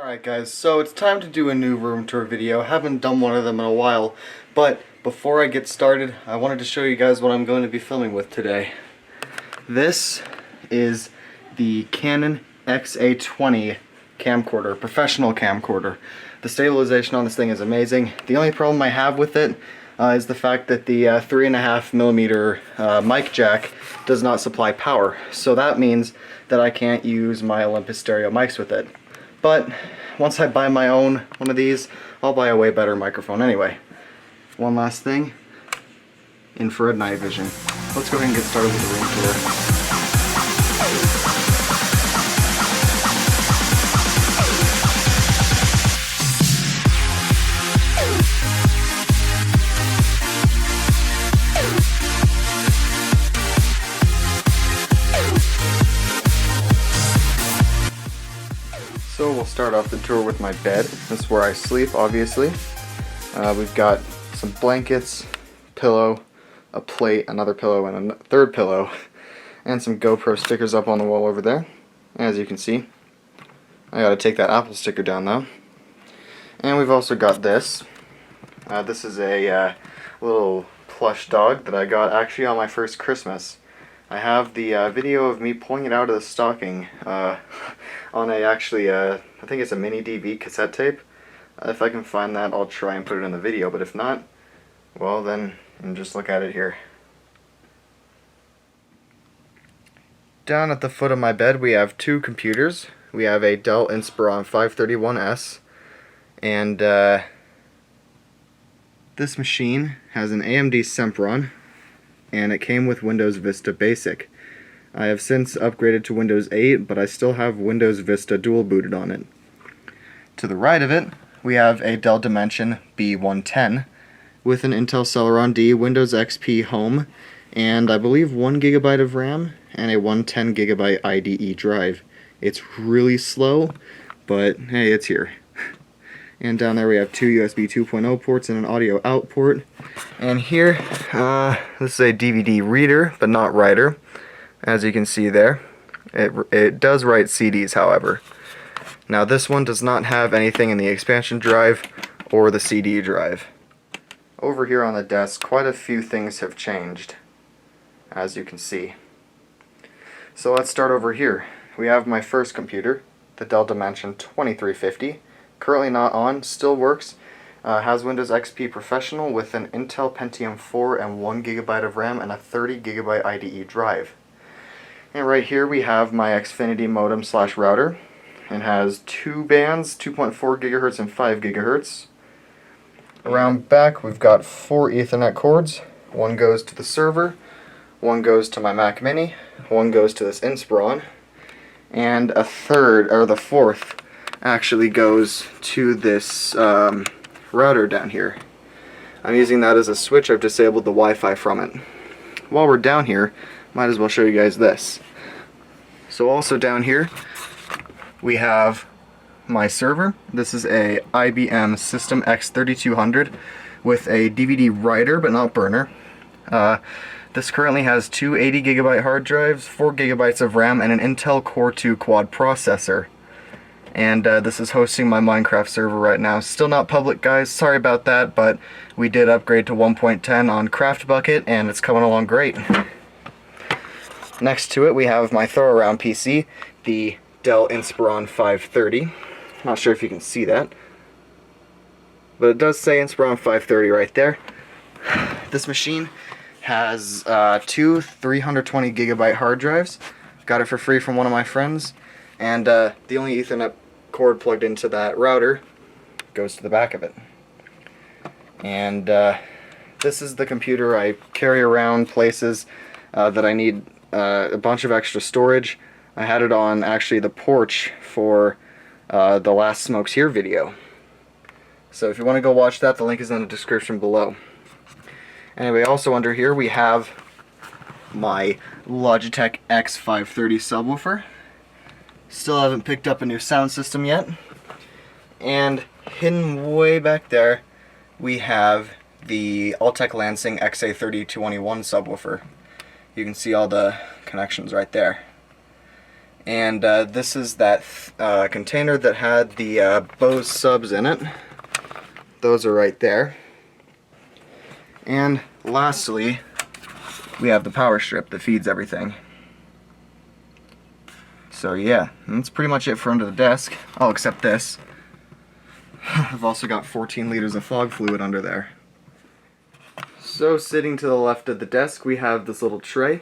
Alright guys, so it's time to do a new room tour video. Haven't done one of them in a while, but before I get started, I wanted to show you guys what I'm going to be filming with today. This is the Canon XA20 camcorder, professional camcorder. The stabilization on this thing is amazing. The only problem I have with it is the fact that the 3.5mm mic jack does not supply power. So that means that I can't use my Olympus stereo mics with it. But once I buy my own one of these, I'll buy a way better microphone anyway. One last thing, infrared night vision. Let's go ahead and get started with the room tour. So we'll start off the tour with my bed. This is where I sleep, obviously. We've got some blankets, pillow, a plate, another pillow, and a third pillow, and some GoPro stickers up on the wall over there. As you can see, I gotta take that Apple sticker down though. And we've also got this. This is a little plush dog that I got actually on my first Christmas. I have the video of me pulling it out of the stocking on I think it's a mini DV cassette tape. If I can find that, I'll try and put it in the video, but if not, well then, just look at it here. Down at the foot of my bed we have two computers. We have a Dell Inspiron 531S, and this machine has an AMD Sempron, and it came with Windows Vista Basic. I have since upgraded to Windows 8, but I still have Windows Vista dual booted on it. To the right of it, we have a Dell Dimension B110 with an Intel Celeron D, Windows XP Home, and I believe 1 GB of RAM and a 110 GB IDE drive. It's really slow, but hey, it's here. And down there we have two USB 2.0 ports and an audio out port. And here, this is a DVD reader, but not writer. As you can see there, it does write CDs, however. Now this one does not have anything in the expansion drive or the CD drive. Over here on the desk, quite a few things have changed, as you can see. So let's start over here. We have my first computer, the Dell Dimension 2350. Currently not on, still works. Has Windows XP Professional with an Intel Pentium 4 and 1 GB of RAM and a 30 GB IDE drive. And right here we have my Xfinity modem / router. It has two bands, 2.4 GHz and 5 GHz. Around back we've got 4 Ethernet cords. One goes to the server, one goes to my Mac Mini, one goes to this Inspiron, and the fourth actually goes to this router down here. I'm using that as a switch. I've disabled the Wi-Fi from it. While we're down here, might as well show you guys this. So also down here we have my server. This is a IBM System X3200 with a DVD writer but not burner. This currently has two 80 GB hard drives, 4 GB of RAM, and an Intel Core 2 quad processor. And this is hosting my Minecraft server right now. Still not public, guys, sorry about that, but we did upgrade to 1.10 on CraftBucket and it's coming along great. Next to it we have my throw around PC, the Dell Inspiron 530. Not sure if you can see that, but it does say Inspiron 530 right there. This machine has two 320 GB hard drives. Got it for free from one of my friends. And the only Ethernet cord plugged into that router goes to the back of it. And this is the computer I carry around places that I need a bunch of extra storage. I had it on actually the porch for the last Smokes Here video. So if you want to go watch that, the link is in the description below. Anyway, also under here we have my Logitech X530 subwoofer. Still haven't picked up a new sound system yet. And hidden way back there, we have the Altec Lansing XA3021 subwoofer. You can see all the connections right there. And this is that container that had the Bose subs in it. Those are right there. And lastly, we have the power strip that feeds everything. So yeah, that's pretty much it for under the desk. Oh, except this. I've also got 14 liters of fog fluid under there. So sitting to the left of the desk, we have this little tray.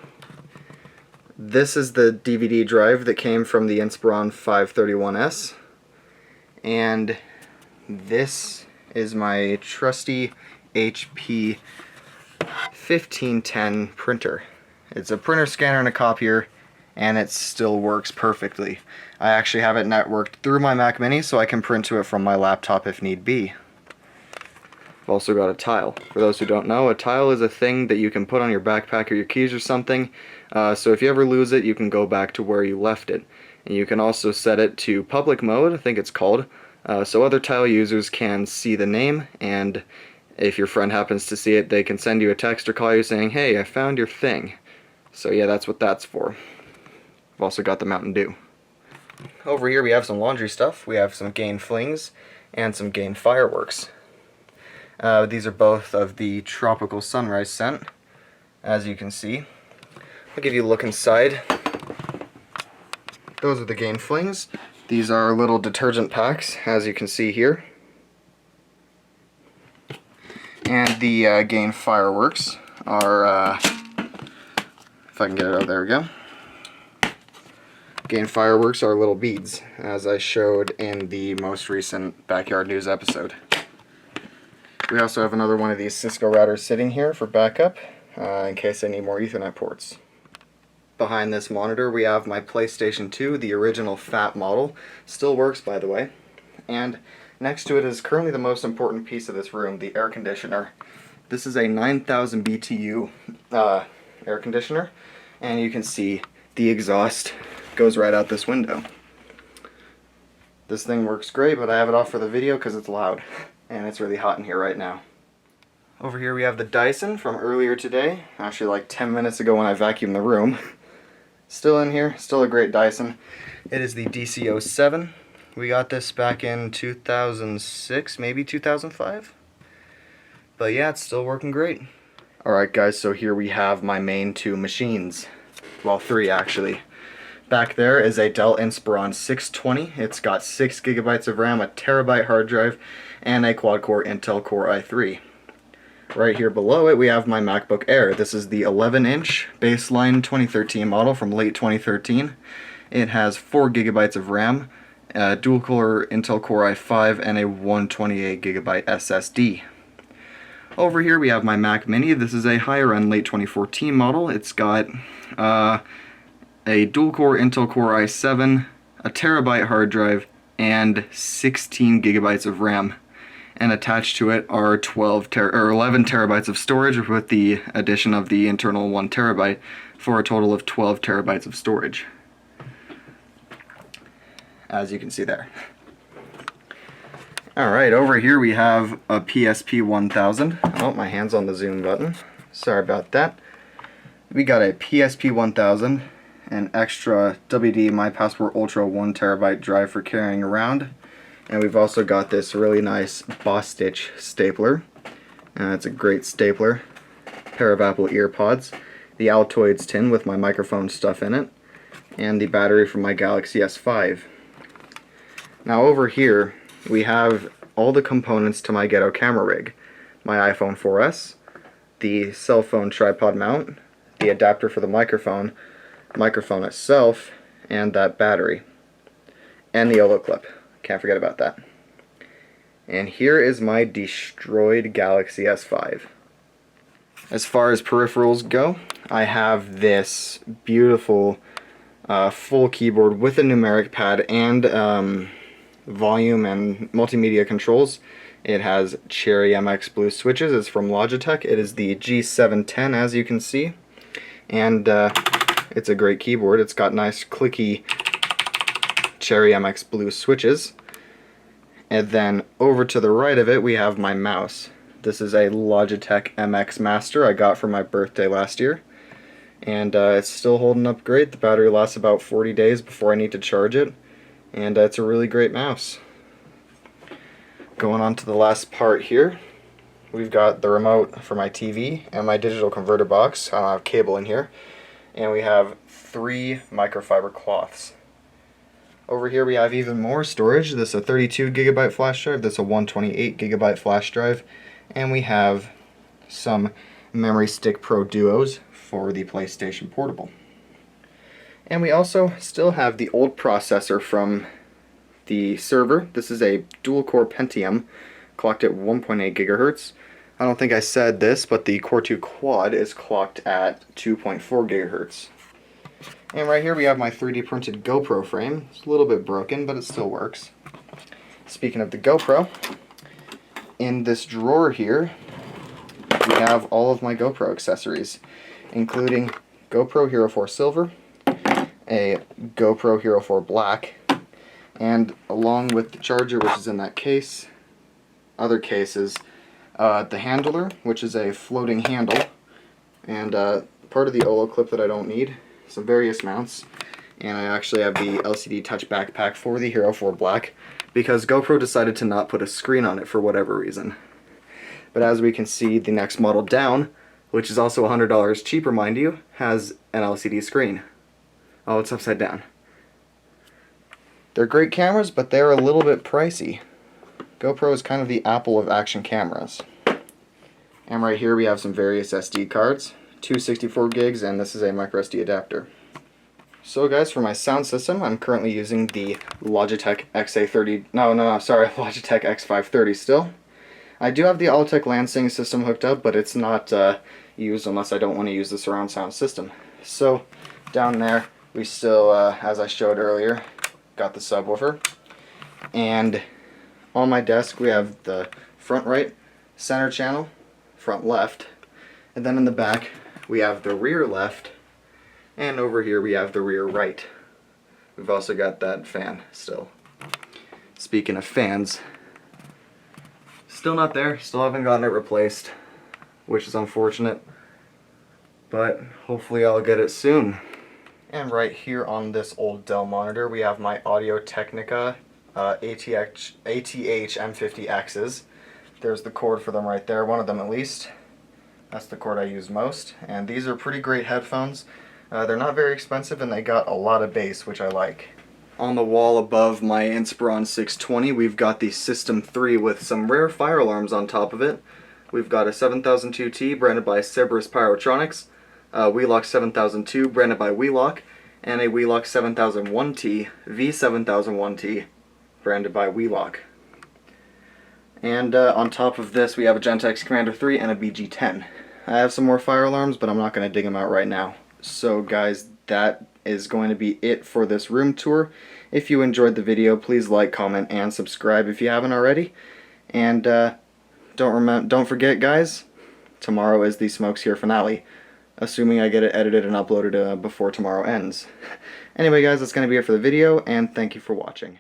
This is the DVD drive that came from the Inspiron 531S. And this is my trusty HP 1510 printer. It's a printer, scanner, and a copier, and it still works perfectly. I actually have it networked through my Mac Mini so I can print to it from my laptop if need be. I've also got a tile. For those who don't know, a tile is a thing that you can put on your backpack or your keys or something. So if you ever lose it, you can go back to where you left it. And you can also set it to public mode, I think it's called, so other tile users can see the name, and if your friend happens to see it, they can send you a text or call you saying, "Hey, I found your thing." So yeah, that's what that's for. I've also got the Mountain Dew. Over here we have some laundry stuff. We have some Gain Flings and some Gain Fireworks. These are both of the Tropical Sunrise scent, as you can see. I'll give you a look inside. Those are the Gain Flings. These are little detergent packs, as you can see here. And the Gain Fireworks are, if I can get it out, there we go. Gain Fireworks are little beads, as I showed in the most recent Backyard News episode. We also have another one of these Cisco routers sitting here for backup, in case I need more Ethernet ports. Behind this monitor we have my PlayStation 2, the original fat model. Still works, by the way. And next to it is currently the most important piece of this room, the air conditioner. This is a 9,000 BTU air conditioner, and you can see the exhaust goes right out this window. This thing works great, but I have it off for the video because it's loud, and it's really hot in here right now. Over here we have the Dyson from earlier today, actually like 10 minutes ago when I vacuumed the room. Still in here, still a great Dyson. It is the DC07. We got this back in 2006, maybe 2005. But yeah, it's still working great. Alright guys, so here we have my main two machines. Well, three actually. Back there is a Dell Inspiron 620. It's got 6 gigabytes of RAM, a terabyte hard drive, and a quad-core Intel Core i3. Right here below it we have my MacBook Air. This is the 11-inch baseline 2013 model from late 2013. It has 4 gigabytes of RAM, a dual-core Intel Core i5, and a 128 gigabyte SSD. Over here we have my Mac Mini. This is a higher-end late 2014 model. It's got a dual-core Intel Core i7, a terabyte hard drive, and 16 gigabytes of RAM. And attached to it are 11 terabytes of storage with the addition of the internal 1 terabyte for a total of 12 terabytes of storage, as you can see there. Alright, over here we have a PSP 1000. Oh, my hand's on the zoom button. Sorry about that. We got a PSP 1000, an extra WD My Passport Ultra 1 terabyte drive for carrying around. And we've also got this really nice Boss Stitch stapler. It's a great stapler. Pair of Apple EarPods. The Altoids tin with my microphone stuff in it. And the battery from my Galaxy S5. Now over here we have all the components to my ghetto camera rig. My iPhone 4S, the cell phone tripod mount, the adapter for the microphone itself, and that battery. And the OLO clip. Can't forget about that. And here is my destroyed Galaxy S5. As far as peripherals go, I have this beautiful full keyboard with a numeric pad and volume and multimedia controls. It has Cherry MX Blue switches. It's from Logitech. It is the G710, as you can see. And it's a great keyboard. It's got nice clicky Cherry MX Blue switches. And then over to the right of it we have my mouse. This is a Logitech MX Master I got for my birthday last year. and it's still holding up great. The battery lasts about 40 days before I need to charge it, and it's a really great mouse. Going on to the last part here, we've got the remote for my TV and my digital converter box. I have cable in here, and we have 3 microfiber cloths. Over here we have even more storage. This is a 32 gigabyte flash drive, this is a 128 gigabyte flash drive, and we have some Memory Stick Pro Duos for the PlayStation Portable. And we also still have the old processor from the server. This is a dual-core Pentium, clocked at 1.8 gigahertz. I don't think I said this, but the Core 2 Quad is clocked at 2.4 gigahertz. And right here we have my 3D printed GoPro frame. It's a little bit broken, but it still works. Speaking of the GoPro, in this drawer here, we have all of my GoPro accessories, including GoPro Hero 4 Silver, a GoPro Hero 4 Black, and along with the charger, which is in that case, other cases, the handler, which is a floating handle, and part of the Olo clip that I don't need, some various mounts, and I actually have the LCD touch backpack for the Hero 4 Black because GoPro decided to not put a screen on it for whatever reason. But as we can see, the next model down, which is also $100 cheaper, mind you, has an LCD screen. Oh, it's upside down. They're great cameras, but they're a little bit pricey. GoPro is kind of the Apple of action cameras. And right here we have some various SD cards, 264 gigs, and this is a microSD adapter. So guys, for my sound system, I'm currently using the Logitech Logitech X530 still. I do have the Auditech Lansing system hooked up, but it's not used unless I don't want to use the surround sound system. So down there we still, as I showed earlier, got the subwoofer. And on my desk we have the front right, center channel, front left, and then in the back we have the rear left, and over here we have the rear right. We've also got that fan still. Speaking of fans, still not there, still haven't gotten it replaced, which is unfortunate, but hopefully I'll get it soon. And right here on this old Dell monitor we have my Audio-Technica ATH M50X's. There's the cord for them right there, one of them at least. That's the cord I use most, and these are pretty great headphones. They're not very expensive and they got a lot of bass, which I like. On the wall above my Inspiron 620 we've got the System 3 with some rare fire alarms on top of it. We've got a 7002T branded by Cerberus Pyrotronics, a Wheelock 7002 branded by Wheelock, and a Wheelock 7001T V7001T branded by Wheelock. And on top of this we have a Gentex Commander 3 and a BG10. I have some more fire alarms, but I'm not going to dig them out right now. So guys, that is going to be it for this room tour. If you enjoyed the video, please like, comment, and subscribe if you haven't already. And don't forget guys, tomorrow is the Smokes Here finale, assuming I get it edited and uploaded before tomorrow ends. Anyway guys, that's going to be it for the video, and thank you for watching.